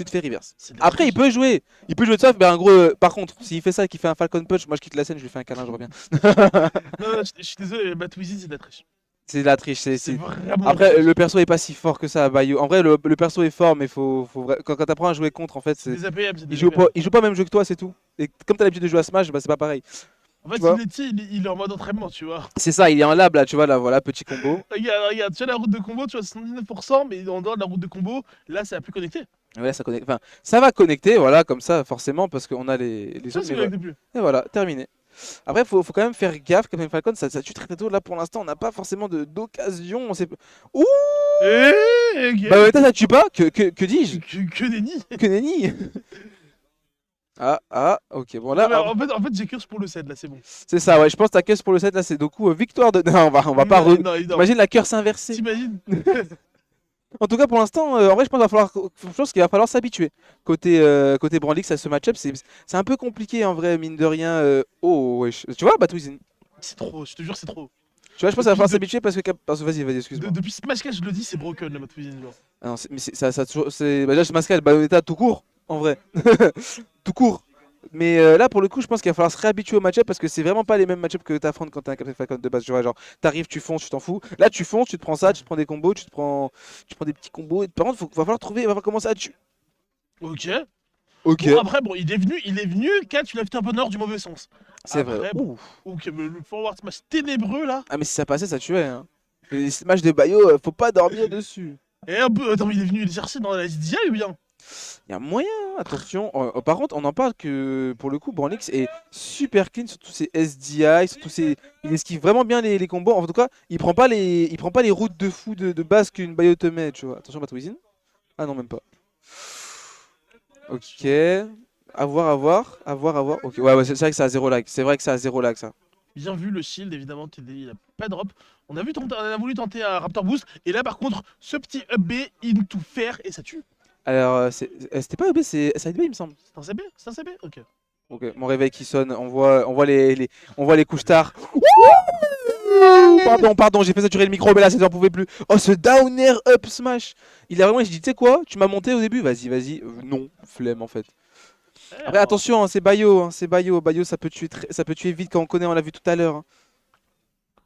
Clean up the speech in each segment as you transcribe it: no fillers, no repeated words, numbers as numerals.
tu te fais reverse. C'est de la Après, triche. il peut jouer de ça, mais en gros, par contre, s'il fait ça et qu'il fait un Falcon Punch, moi je quitte la scène, je lui fais un câlin, je reviens. Non, non, je suis désolé, Batwizzy, c'est de la triche. C'est de la triche. C'est vraiment de la Après, le triche. perso est pas si fort que ça, Bayo. En vrai, le perso est fort, mais quand t'apprends à jouer contre, en fait, C'est désagréable, c'est il désagréable. joue pas le même jeu que toi, c'est tout. Et comme t'as l'habitude de jouer à Smash, bah c'est pas pareil. En Tu fait, vois? il est en mode entraînement, tu vois. C'est ça, il est en lab là, tu vois, là, voilà, petit combo. Regarde, tu as la route de combo, tu vois, 79%, mais en dehors de la route de combo, là, ça a plus connecté. Ouais, ça connecte. Enfin, ça va connecter, voilà, comme ça, forcément, parce qu'on a les Ça, zones, c'est mais voilà. connecté plus. Et voilà, terminé. Après, faut quand même faire gaffe, Captain Falcon, ça tue très très tôt. Là, pour l'instant, on n'a pas forcément d'occasion. On sait... Ouh! Ok. Ça tue pas? Que dis-je? Que nenni. Que nenni! Ok, bon Non, là, mais en fait j'ai curse pour le 7, là, c'est bon. c'est ça, ouais, je pense que ta curse pour le 7 là, c'est Doku victoire de. Non, on va pas. Non, non, non. Imagine la curse inversée. T'imagines? En tout cas, pour l'instant, en vrai, je pense qu'il va falloir s'habituer. Côté Brandix à ce match-up, c'est un peu compliqué en vrai, mine de rien. Oh, wesh. Tu vois, Batwizin. C'est trop, je te jure, c'est trop. Tu vois, je pense qu'il va falloir s'habituer parce que vas-y, excuse-moi. Depuis Smash 4, je le dis, c'est broken, la mode cuisine, genre. Ah non, ça a toujours. Bah, déjà, c'est Mascal, Bayonetta tout court, en vrai. Tout court. Mais là, pour le coup, je pense qu'il va falloir se réhabituer au match-up parce que c'est vraiment pas les mêmes match-up que t'affrontes quand t'es un Captain Falcon de base. Tu vois, genre, t'arrives, tu fonces, tu t'en fous. Là, tu fonces, tu te prends ça, tu te prends des combos, tu prends des petits combos. Et par contre, va falloir trouver, va falloir commencer à tuer. Ok. Ok, Bon, après, bon, il est venu, Kat, tu l'as fait un peu nord du mauvais sens. c'est vrai. Après, bon. Ouh. Ok, mais le forward smash ténébreux, là. Ah, mais si ça passait, ça tuait. Hein. Les smash de Bayo, faut pas dormir dessus. Et un peu, attends, il est cherché dans la SDI ou bien? Il y a moyen, attention. Par contre, on en parle que pour le coup, Branlix est super clean sur tous ses SDI, sur tous ses... Il esquive vraiment bien les combos. En tout cas, il prend pas les routes de fou de base qu'une Bayo te met, tu vois. Attention, Batwizin. Ah non, même pas. Ok. À voir, à voir, à voir, à voir. Ok, ouais, c'est vrai que ça a zéro lag. C'est vrai que ça a zéro lag, ça. Bien vu, le shield, évidemment, il a pas de drop. On a voulu tenter un Raptor Boost, et là, par contre, ce petit up B, into faire, et ça tue. Alors, c'était pas OB, c'est Side B, il me semble. C'est un CB? C'est un CB? Ok. Ok, mon réveil qui sonne, on voit les couches tard. Pardon, j'ai fait saturer le micro, mais là, ça n'en pouvait plus. Oh, ce down air up smash. Il a vraiment, j'ai dit, tu sais quoi, tu m'as monté au début, vas-y. Non, flemme en fait. Après, Alors, attention, hein, c'est Bayo, Bayo, ça peut tuer, ça peut tuer vite quand on connaît, on l'a vu tout à l'heure. Hein.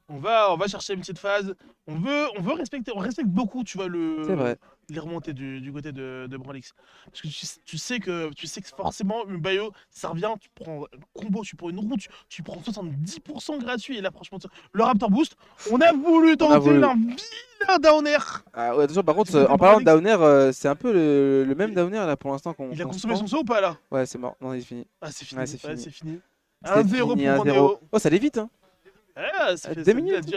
on va chercher une petite phase. On respecte beaucoup, tu vois, C'est vrai. les remontées du côté de Branlix. Parce que tu sais que forcément, une Bayo, ça revient, tu prends un combo, tu prends une route, tu prends 70% gratuit. Et là, franchement, le Raptor Boost, on a voulu On a tenter voulu. un vilain down air Ah ouais, attention, par du contre, côté en de parlant de Branlix. downer, c'est un peu le même downer là pour l'instant Il a qu'on se consommé prend. son saut ou pas là? Ouais, c'est mort, non, il est fini. Ah, c'est fini. Ouais, c'est Ouais, fini. c'est fini. C'est 1-0 fini, pour 1-0. Ronéo. Oh, ça allait vite, hein. Ouais, ça 2 fait la minutes.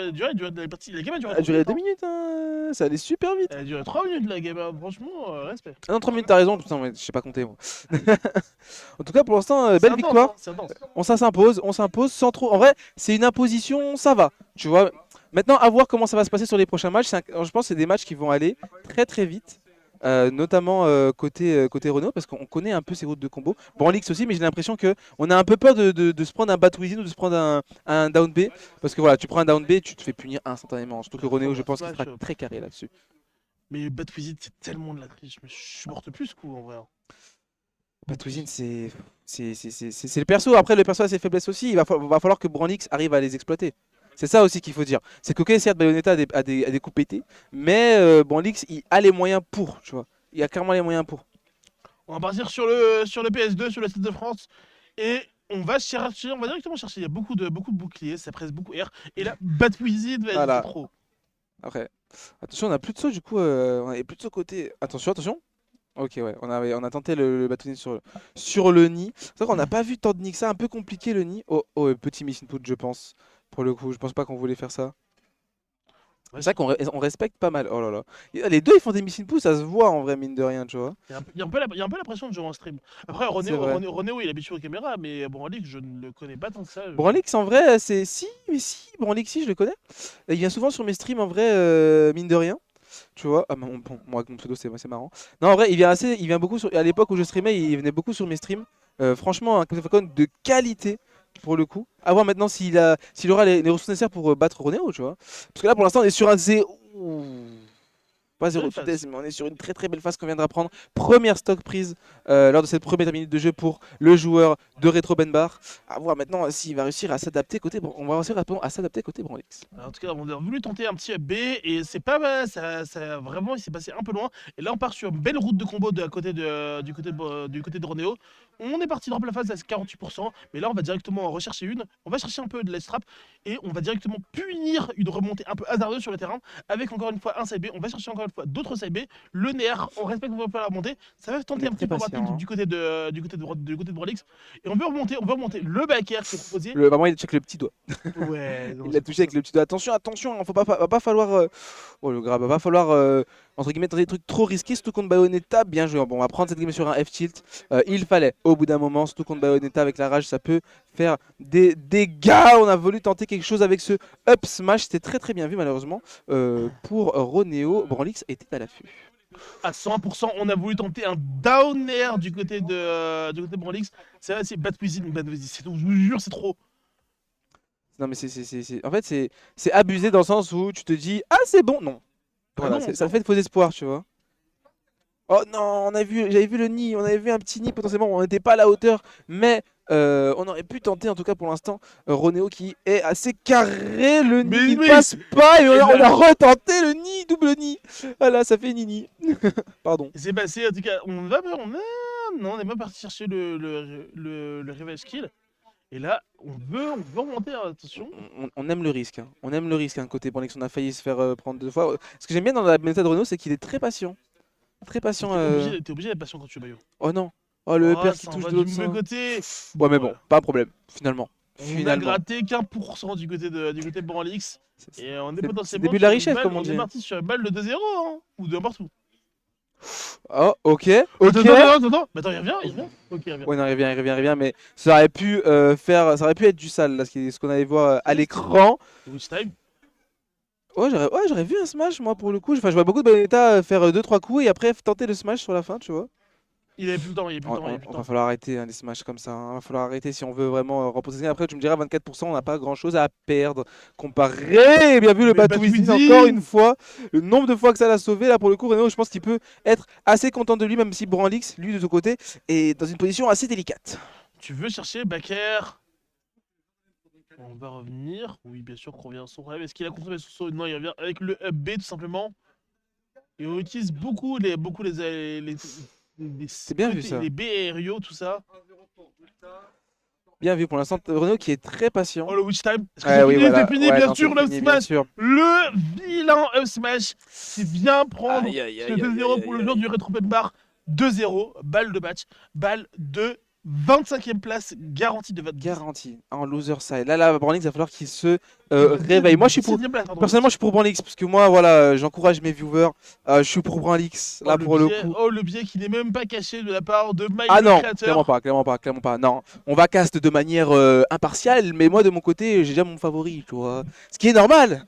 la partie, la game a duré Elle a 3 duré minutes. 2 Hein. minutes, hein. Ça allait super vite. Elle a duré 3 minutes la game, hein. Franchement, respect. Ah non, 3 minutes, t'as raison, putain, ouais, je sais pas compter moi. En tout cas, pour l'instant, C'est belle intense, victoire. hein, c'est intense. On s'impose sans trop. En vrai, c'est une imposition, ça va. Tu vois. Maintenant, à voir comment ça va se passer sur les prochains matchs. Je pense que c'est des matchs qui vont aller très très vite. Notamment côté Renault, parce qu'on connaît un peu ses routes de combo. Bon, en League aussi, mais j'ai l'impression qu'on a un peu peur de se prendre un Batwizin ou de se prendre un down B. Parce que voilà, tu prends un down B, tu te fais punir instantanément. Surtout que Renault, je pense qu'il sera très carré là-dessus. Mais Batwizid, c'est tellement de la triche. Mais je supporte plus ce coup en vrai. Hein. Batwizin, c'est le perso. Après, le perso a ses faiblesses aussi. Va falloir que Branlix arrive à les exploiter. C'est ça aussi qu'il faut dire. C'est que, ok, certes, Bayonetta a des coups pétés, mais Branlix, il a les moyens pour, tu vois. Il a clairement les moyens pour. On va partir sur le PS2, sur le site de France. Et on va directement chercher. Il y a beaucoup de boucliers, ça presse beaucoup R. Et là, Batwizid, vas-y, c'est Voilà. trop. Après, attention, on a plus de saut du coup. On avait plus de saut côté. Attention, attention. Ok, ouais, on a tenté le Batwizin sur le nid. C'est vrai qu'on n'a pas vu tant de nids que ça. Un peu compliqué le nid. Oh, petit miss input, je pense. Pour le coup, je pense pas qu'on voulait faire ça. Ouais, C'est vrai qu'on respecte pas mal. Oh là là. Les deux, ils font des miss input, ça se voit en vrai, mine de rien, tu vois. il y a un peu la pression de jouer en stream. Après, C'est vrai. Ronéo, il est habitué aux caméras, mais bon, en ligue, je ne le connais pas tant que ça. Branlix, en vrai, c'est. Si, mais si, Branlix, si, je le connais. Il vient souvent sur mes streams, en vrai, mine de rien. Tu vois, ah, bon, moi avec mon pseudo c'est marrant. Non, en vrai, il vient beaucoup sur. À l'époque où je streamais, il venait beaucoup sur mes streams. Franchement, un Captain Falcon de qualité pour le coup. À voir maintenant s'il aura les ressources nécessaires pour battre Ronéo, tu vois. Parce que là, pour l'instant, on est sur un 0. Pas zéro Belle phase. tutesse, mais on est sur une très très belle phase qu'on viendra prendre. Première stock prise lors de cette première minute de jeu pour le joueur de Retro Benbar. À voir maintenant s'il va réussir à s'adapter côté. On va réussir à s'adapter côté Branlix. Alors, en tout cas, on a voulu tenter un petit B et c'est pas mal, vraiment il s'est passé un peu loin. Et là on part sur une belle route de combo du côté de Ronéo. On est parti drop la phase à 48%, mais là on va directement en rechercher une. On va chercher un peu de l'Estrap et on va directement punir une remontée un peu hasardeuse sur le terrain avec encore une fois un side B. On va chercher encore une fois d'autres side B. Le Néer, on respecte, on va pas la remontée. Ça va tenter un petit peu rapide Hein. du côté de Brolix. Et on veut remonter le backer qui est proposé. Vraiment, il check le petit doigt. Ouais, Il l'a touché avec le petit doigt. Attention, attention, va pas falloir. Oh le grab, va falloir entre guillemets tenter des trucs trop risqués, surtout contre Bayonetta. Bien joué. Bon, on va prendre cette game sur un F-tilt. Il fallait, au bout d'un moment, surtout contre Bayonetta avec la rage, ça peut faire des dégâts. On a voulu tenter quelque chose avec ce up smash. C'était très très bien vu, malheureusement. Pour Ronéo, Branlix était à l'affût. À 100%, on a voulu tenter un down air du côté de Brolix. C'est bad cuisine, c'est tout, je vous jure, c'est trop. Non, mais en fait, c'est abusé dans le sens où tu te dis, ah, c'est bon. Non. Voilà, Ah non, ça fait de faux espoirs, tu vois. Oh non, j'avais vu le nid, on avait vu un petit nid potentiellement, on n'était pas à la hauteur, mais on aurait pu tenter en tout cas pour l'instant Ronéo qui est assez carré, le nid qui ne passe pas et on a retenté le nid, double nid. Voilà, ça fait nini. Pardon. C'est passé, en tout cas, on n'est pas parti chercher le revenge kill. Et là, on veut remonter, attention. On aime le risque, hein. On aime le risque, hein, côté Branlix, on a failli se faire prendre 2 fois. Ce que j'aime bien dans la méthode de Renault, c'est qu'il est très patient. Très patient. T'es obligé d'être patient quand tu es Bayo. Oh non. Oh le père qui touche de l'autre sens. Côté. Ouais mais bon, pas un problème, finalement. On a gratté qu'1% du côté de Branlix. Et on est potentiellement. C'est le début de la richesse, comme on dit. On est parti sur une balle de 2-0, hein, ou de n'importe où. Oh, ok. Attends. Mais attends, il revient. Ok, il revient. Ouais, non, il revient, mais ça aurait pu ça aurait pu être du sale, là, ce qu'on allait voir à l'écran. Which time? Ouais, j'aurais vu un smash, moi, pour le coup. Enfin, je vois beaucoup de Bayonetta faire 2-3 coups et après tenter le smash sur la fin, tu vois. Il avait plus le temps, Va falloir arrêter hein, les smash comme ça. Hein. Va falloir arrêter si on veut vraiment reposer. Après, tu me diras 24%, on n'a pas grand chose à perdre. Comparé, bien vu le Batouizi encore une fois. Le nombre de fois que ça l'a sauvé, là pour le coup, Renault, je pense qu'il peut être assez content de lui, même si Branlix, lui de son côté, est dans une position assez délicate. Tu veux chercher Baker? On va revenir. Oui, bien sûr qu'on revient son rêve. Est-ce qu'il a consommé son saut? Non, il revient avec le up B tout simplement. Et on utilise beaucoup les c'est bien vu ça. Les B et Rio, tout ça. Bien vu pour l'instant, Renault qui est très patient. Oh le witch time. C'est fini, bien sûr, le up smash. Le vilain up smash qui vient prendre ce 2-0 pour le joueur du Retro Bar. 2-0, balle de match, balle de 25e place garantie de votre garantie en loser side. Là, Branlix, il va falloir qu'il se réveille. Moi, je suis pour. Personnellement, je suis pour Branlix parce que moi, voilà, j'encourage mes viewers. Je suis pour Branlix là pour le coup. Oh, le biais qui n'est même pas caché de la part de Mike ah le non, créateur. clairement pas. Non, on va cast de manière impartiale, mais moi de mon côté, j'ai déjà mon favori, tu vois. Ce qui est normal.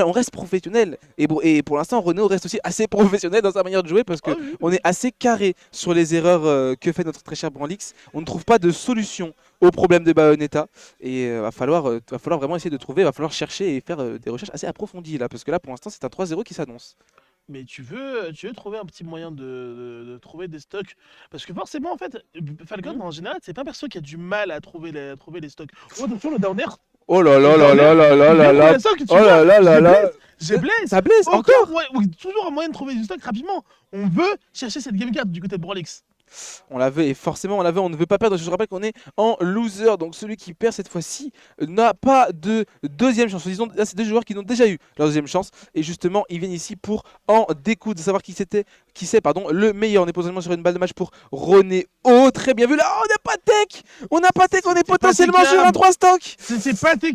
On reste professionnel. Et pour l'instant, Renault reste aussi assez professionnel dans sa manière de jouer parce que on est assez carré sur les erreurs que fait notre très cher Branlix. On ne trouve pas de solution au problème de Bayonetta et va falloir vraiment essayer de trouver, va falloir chercher et faire des recherches assez approfondies là parce que là pour l'instant c'est un 3-0 qui s'annonce. Mais tu veux trouver un petit moyen de trouver des stocks parce que forcément en fait Falcon en général c'est pas un perso qui a du mal à trouver les stocks. Oh attention le down air. Oh là là là là là là là là. Oh là là là là. J'ai blesse. Ça blesse encore. Ouais, toujours un moyen de trouver du stock rapidement. On veut chercher cette game card du côté de Branlix. On la veut et forcément on ne veut pas perdre. Je rappelle qu'on est en loser, donc celui qui perd cette fois-ci n'a pas de deuxième chance. Disons, là c'est deux joueurs qui ont déjà eu leur deuxième chance et justement ils viennent ici pour en découdre, savoir qui c'est le meilleur. On est potentiellement sur une balle de match pour Ronéo. Très bien vu là, on n'a pas de tech, on est potentiellement sur un 3 stock. C'était pas tes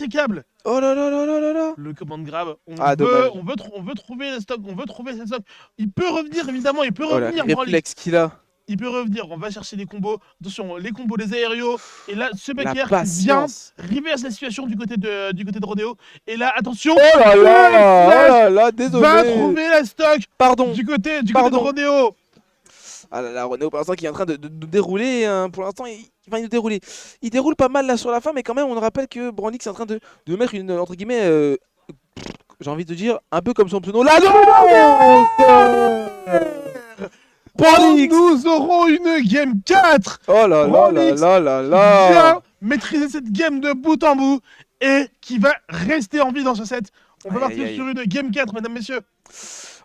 câbles. Oh là là là là là là. Le command grab, on veut trouver le stock, cette stock. Il peut revenir évidemment, il peut revenir. Le réflexe qu'il a. Il peut revenir, on va chercher les combos. Attention, les combos, les aériaux. Et là, ce backer qui vient reverse la situation du côté de Ronéo. Et là, attention. Oh là là, désolé. Va trouver la stock. Pardon. Du côté de Ronéo. Ah là là, Renault pour l'instant qui est en train de dérouler, hein. Pour l'instant il va nous dérouler. Il déroule pas mal là sur la fin, mais quand même on rappelle que Branlix est en train de mettre une, entre guillemets, j'ai envie de dire, un peu comme son pseudo, la dominance. Bronlix. Nous aurons une game 4. Oh là là là Bronlix là là Bien là. maîtriser cette game de bout en bout et qui va rester en vie dans ce set. On va Aïe, partir aïe, aïe. sur une game 4, mesdames, messieurs.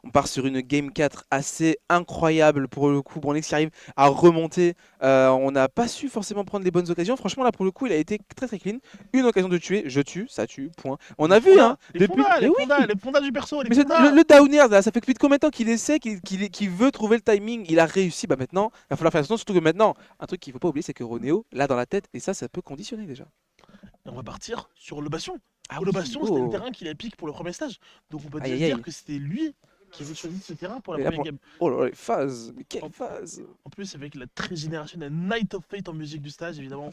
On part sur une Game 4 assez incroyable pour le coup. Bronlix qui arrive à remonter. On n'a pas su forcément prendre les bonnes occasions. Franchement, là pour le coup, il a été très très clean. Une occasion de tuer, je tue, ça tue, point. On a vu, hein, depuis. Mais oui, Les fondas du perso, les mais fondas. le downer, là, ça fait depuis combien de temps qu'il essaie, qu'il veut trouver le timing. Il a réussi. Bah maintenant, il va falloir faire attention. Surtout que maintenant, un truc qu'il faut pas oublier, c'est que Ronéo, là dans la tête, et ça peut conditionner déjà. Et on va partir sur le bastion. Ah Le oui, bastion, c'était le oh. terrain qu'il a piqué pour le premier stage. Donc on peut Aïe, aïe, dire aïe. que c'était lui qui avait choisi ce terrain pour la Et là, première game. Oh là là, les phases. Mais quelle phase. En plus, avec la très générationnelle Night of Fate en musique du stage, évidemment.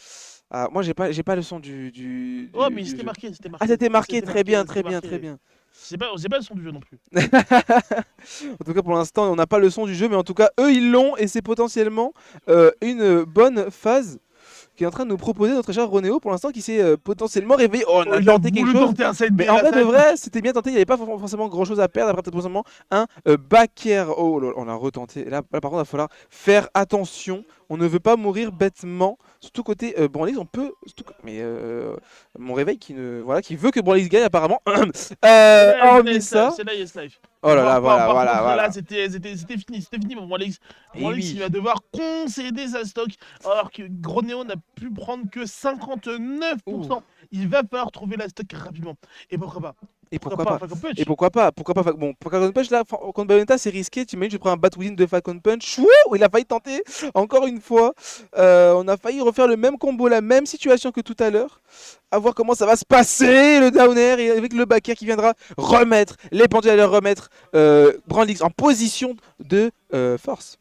Ah, moi, j'ai pas le son du. Oh, mais du c'était jeu. marqué, c'était marqué. Ah, c'était marqué, C'était très bien, c'était très bien, marqué. très bien. J'ai pas le son du jeu non plus. En tout cas, pour l'instant, on n'a pas le son du jeu, mais en tout cas, eux, ils l'ont, et c'est potentiellement une bonne phase qui est en train de nous proposer notre cher Ronéo, pour l'instant, qui s'est potentiellement réveillé. Oh, on a Il a tenté quelque voulu chose. tenter un side B Mais à en la vrai, de tête. vrai, c'était bien tenté, il n'y avait pas forcément grand chose à perdre. Après, peut-être potentiellement un back air. Oh, là, on a retenté. Et là, par contre, il va falloir faire attention. On ne veut pas mourir bêtement. Surtout côté Bronlix, on peut. Mais mon réveil qui veut que Bronlix gagne, apparemment. Hormis ça. C'est là, yes life. Oh là là, Par voilà, contre, voilà. là, c'était fini pour Bronlix. Et Bronlix, oui. il va devoir concéder sa stock, alors que Gronéo n'a pu prendre que 59%. Il va falloir trouver la stock rapidement. Et pourquoi pas Et pourquoi pas Falcon Punch. Et pourquoi pas Bon, pour Falcon Punch, là, contre Bayonetta, c'est risqué. Tu imagines, tu prends un Batwin de Falcon Punch. Wouh, il a failli tenter, encore une fois. On a failli refaire le même combo, la même situation que tout à l'heure. À voir comment ça va se passer, le downer, et avec le backer qui viendra remettre, les pendules à leur remettre Bronlix en position de force.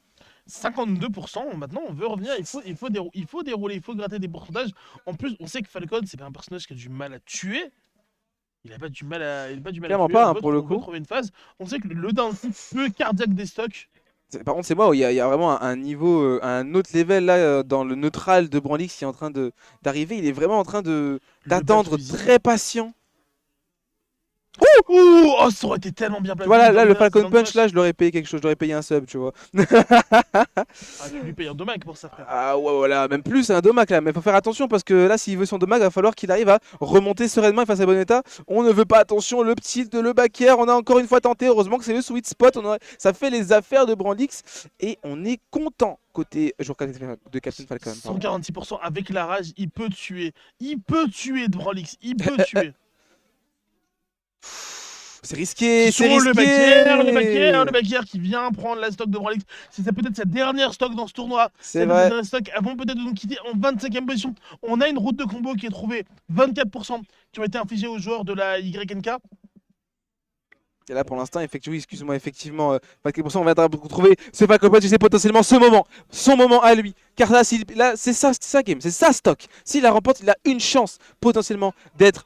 52%, maintenant on veut revenir, il faut dérouler, il faut gratter des pourcentages. En plus, on sait que Falcon, c'est pas un personnage qui a du mal à tuer. Il a pas du mal à Clairement tuer. pas, On hein, veut pour le on veut coup. trouver une phase. On sait que le down peut cardiaque des stocks. Par contre, c'est moi où il y a vraiment un niveau, un autre level là dans le neutral de Bronlix qui est en train d'arriver. Il est vraiment en train d'attendre, Batfusil. très patient. Oh, ça aurait été tellement bien placé. Voilà, là, le Dans Falcon Punch, flash. là, je l'aurais payé quelque chose, je l'aurais payé un sub, tu vois. Ah, tu lui payes un dommage pour ça, frère. Ah ouais, voilà, même plus, c'est un dommage là. Mais faut faire attention parce que là, s'il veut son dommage, il va falloir qu'il arrive à remonter sereinement face à Bonetta. On ne veut pas, attention, le petit de le back air. On a encore une fois tenté, heureusement que c'est le sweet spot. Ça fait les affaires de Bronlix et on est content côté jour 4 de Captain Falcon. pardon. 146% avec la rage, il peut tuer. Il peut tuer de Bronlix, il peut tuer. C'est risqué, c'est Sur risqué. le backer qui vient prendre la stock de Bronlix. C'est peut-être sa dernière stock dans ce tournoi. C'est vrai. Dernière stock avant peut-être de nous quitter en 25e position. On a une route de combo qui est trouvée 24% qui ont été infligés aux joueurs de la YNK. Et là pour l'instant, effectivement, on va retrouver ce Falcon Punch et c'est potentiellement son moment à lui. Car là, c'est sa game, c'est sa stock. S'il la remporte, il a une chance potentiellement d'être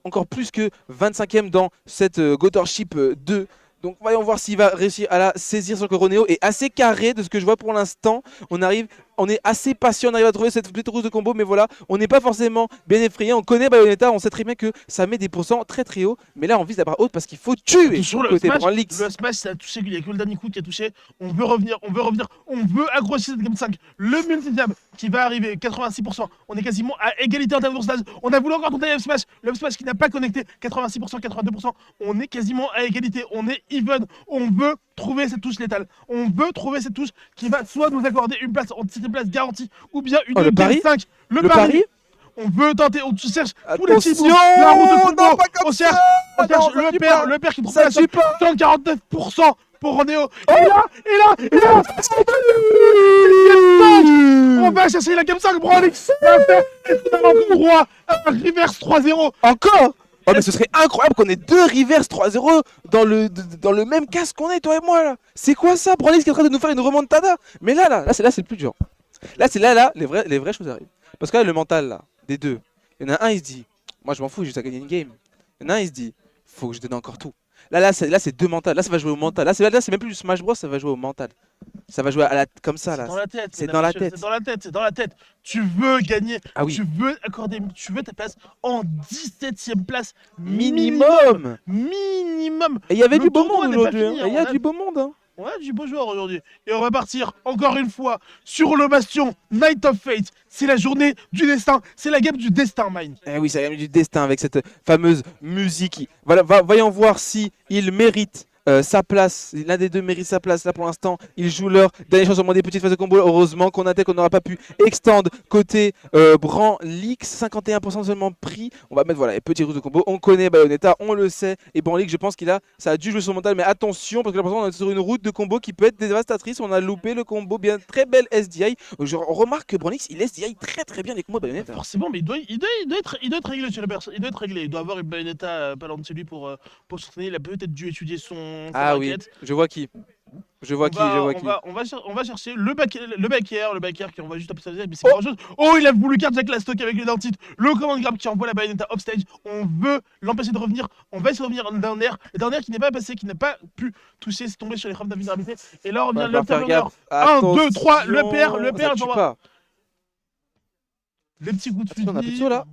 encore plus que 25e dans cette Gotorship 2. Donc voyons voir s'il va réussir à la saisir sur que Ronéo est assez carré de ce que je vois pour l'instant. On est assez patient, on arrive à trouver cette petite rousse de combo, mais voilà, on n'est pas forcément bien effrayé. On connaît Bayonetta, on sait très bien que ça met des pourcents très très hauts, mais là on vise la barre haute parce qu'il faut tuer Sur le côté smash, Bronlix. le smash ça a touché, il n'y a que le dernier coup qui a touché. On veut revenir, on veut accrocher cette game 5. Le multi-jab qui va arriver, 86%. On est quasiment à égalité en termes de pourcentage. On a voulu encore tenter le smash qui n'a pas connecté, 86%, 82%. On est quasiment à égalité, on est even. On veut trouver cette touche létale. On veut trouver cette touche qui va soit nous accorder une place en 7ème place garantie, ou bien une le game pari 5. Le pari. On veut tenter, on cherche tous les petits bouts, Attention, la route de non, combo. pas comme On cherche ça. Non, ça tue pas. le père qui trouve Ça la tue pas. 149% pour Ronéo. Oh. Et là, on va chercher la game 5, Bronlix. On a encore droit à un reverse 3-0. Encore. Oh mais ce serait incroyable qu'on ait deux reverse 3-0 dans le même casque qu'on est, toi et moi là. C'est quoi ça? Bronlix qui est en train de nous faire une remontada. Mais là c'est le plus dur. Là c'est là les vraies choses arrivent. Parce que là le mental là, des deux, il y en a un il se dit, moi je m'en fous, j'ai juste à gagner une game. Il y en a un il se dit, faut que je donne encore tout. Là c'est deux mentales, là ça va jouer au mental. Là c'est même plus du Smash Bros, ça va jouer au mental. Ça va jouer comme ça là. Dans la tête. C'est mesdames, dans la messieurs, tête. C'est dans la tête. C'est dans la tête. Tu veux gagner. Ah oui. Tu veux ta place en 17ème place Minimum. Minimum. Et il y avait Le du beau tournoi monde n'est pas aujourd'hui. fini, Hein. Il y a on a- du beau monde. Hein. On a du beau joueur aujourd'hui. Et on va partir encore une fois sur le bastion Night of Fate. C'est la journée du destin. C'est la game du destin, Mine. Eh oui, c'est la game du destin avec cette fameuse musique. Voilà, voyons voir si il mérite sa place. L'un des deux mérite sa place là pour l'instant. Ils jouent leur dernière chance au moins des petites phases de combo. Heureusement qu'on a qu'on n'aura pas pu extendre côté Branlix. 51% seulement pris. On va mettre voilà les petits routes de combo. On connaît Bayonetta, on le sait. Et Branlix, je pense ça a dû jouer son mental. Mais attention parce que là pour l'instant on est sur une route de combo qui peut être dévastatrice. On a loupé le combo bien, très belle SDI. On remarque que Branlix il SDI très bien les combos de Bayonetta. Forcément, mais il doit être réglé chez la personne. Il doit être réglé. Il doit avoir une Bayonetta pas loin de chez lui pour s'entraîner. Il a peut-être dû étudier son Ah oui, raquette. je vois qui. Je vois qui. On va chercher le backer qui envoie juste après sa mais c'est pas grand chose. Oh, il a voulu carjack la stock avec le dentite. Le command grab qui envoie la Bayonetta offstage. On veut l'empêcher de revenir. On va essayer de revenir d'un air. Le dernier qui n'est pas passé, qui n'a pas pu toucher, c'est tombé sur les frappes d'invulnérabilité. Et là, on revient le termineur. 1, 2, 3, le père, pas. Les petits coups de fusil. On a plutôt là.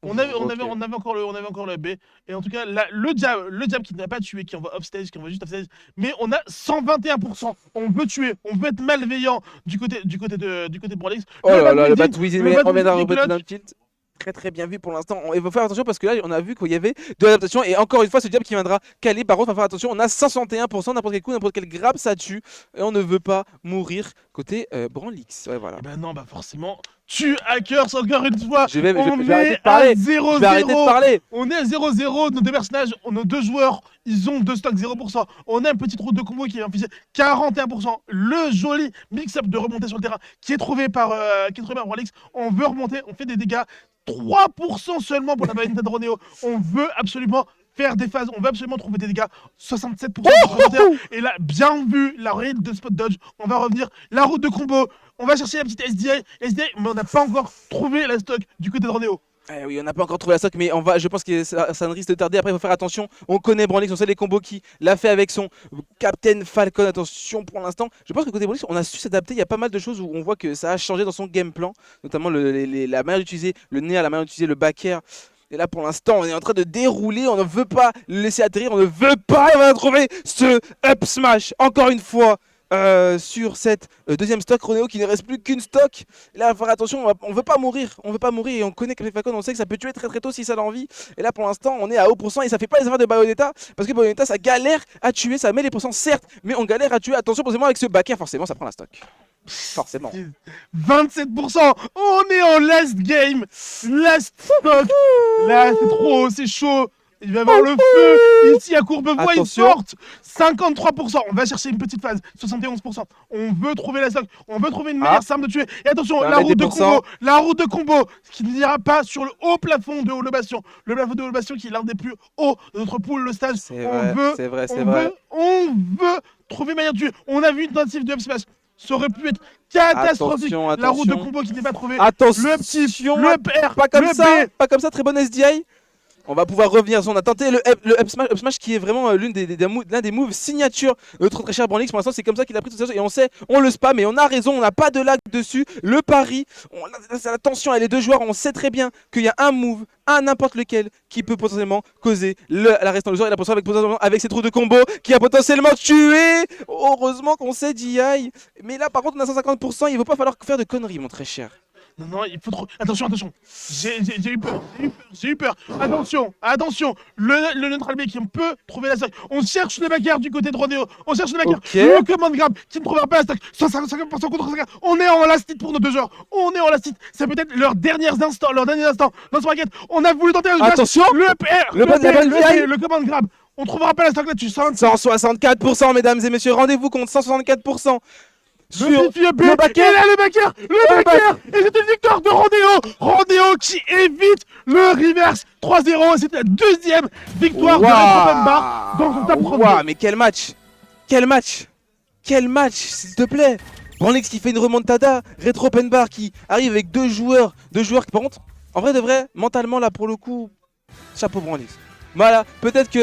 On avait encore le B. Et en tout cas, là, le jab qui n'a pas tué, qui envoie offstage, qui envoie juste offstage. Mais on a 121%. On veut tuer, on veut être malveillant du côté de Branlix. Oh là là, le Batwizzy, on vient d'arriver Clutch. dans le tilt. Très bien vu pour l'instant. Il faut faire attention parce que là on a vu qu'il y avait de l'adaptation et encore une fois ce jab qui viendra caler. Par contre, il faut faire attention, on a 161%, n'importe quel coup, n'importe quel grab ça tue et on ne veut pas mourir côté Branlix. Ouais, voilà. Et bah non, bah forcément, tu hackers encore une fois. Je vais on arrêter est de parler. à 0-0. Je vais arrêter de parler. On est à 0-0. Nos deux personnages, nos deux joueurs, ils ont 2 stocks 0%. On a une petite route de combo qui est infligée 41%. Le joli mix-up de remontée sur le terrain qui est trouvé par Branlix. On veut remonter, on fait des dégâts. 3% seulement pour la Bayonetta de Ronéo. On veut absolument faire des phases, on veut absolument trouver des dégâts. 67% et là, bien vu la raid de spot dodge, on va revenir. La route de combo, on va chercher la petite SDI, mais on n'a pas encore trouvé la stock du côté de Ronéo. Eh oui, on n'a pas encore trouvé la stock, mais je pense que ça ne risque de tarder. Après, il faut faire attention. On connaît Branlix, on sait les combos qu'il a fait avec son Captain Falcon. Attention pour l'instant. Je pense que côté Branlix, on a su s'adapter. Il y a pas mal de choses où on voit que ça a changé dans son game plan, notamment la manière d'utiliser le nez, la manière d'utiliser le back air. Et là, pour l'instant, on est en train de dérouler. On ne veut pas le laisser atterrir. On ne veut pas. Il va trouver ce up smash. Encore une fois. Sur cette deuxième stock, Ronéo qui ne reste plus qu'une stock. Là, il faut faire attention, on veut pas mourir, et on connaît Captain Falcon, on sait que ça peut tuer très tôt si ça a envie. Et là, pour l'instant, on est à haut pourcent et ça fait pas les affaires de Bayonetta parce que Bayonetta, ça galère à tuer, ça met les pourcents certes, mais on galère à tuer. Attention, forcément, avec ce back air, forcément, ça prend la stock. Forcément. 27%. On est en last game, last stock. Là, c'est trop haut, c'est chaud. Il va y avoir le feu ici à Courbevoie, il porte 53%. On va chercher une petite phase, 71%. On veut trouver la stock, on veut trouver une meilleure arme de tuer. Et attention, la route de combo, qui n'ira pas sur le haut plafond de le bastion. Le plafond de le bastion qui est l'un des plus hauts de notre pool, le stage. On veut trouver une manière de tuer. On a vu une tentative de up smash. Ça aurait pu être catastrophique. Attention. La route de combo qui n'est pas trouvée. Attention, le PR, pas comme ça, pas comme ça, très bonne SDI. On va pouvoir revenir. On a tenté le up smash qui est vraiment l'un des moves signature de notre très cher Branlix. Pour l'instant, c'est comme ça qu'il a pris tout ça. Et on sait, on le spam, mais on a raison. On n'a pas de lag dessus. Le pari, la tension, et les deux joueurs, on sait très bien qu'il y a un move, n'importe lequel, qui peut potentiellement causer la reste dans le joueur. Et la potentiellement avec cette roue de combo qui a potentiellement tué. Heureusement qu'on sait DI. Mais là, par contre, on a 150%. Il ne va pas falloir faire de conneries, mon très cher. Non, il faut trop... Attention. J'ai eu peur. Attention. Le neutral B qui peut trouver la stock. On cherche le backer du côté de Ronéo. Le command grab qui ne trouvera pas la stock. 150% contre 50. On est en last hit pour nos deux joueurs. C'est peut-être leurs derniers instants dans ce racket. On a voulu tenter attention. Le command grab. On trouvera pas la stock là-dessus. 164%, mesdames et messieurs. Rendez-vous compte, 164%. Le backer et c'est une victoire de Ronéo qui évite le reverse 3-0. C'est la deuxième victoire de Retropenbar dans son top 32. Mais quel match, s'il te plaît. Branlix qui fait une remontada, Retropenbar qui arrive avec deux joueurs qui par contre, en vrai de vrai, mentalement là pour le coup, chapeau Branlix. Voilà, peut-être que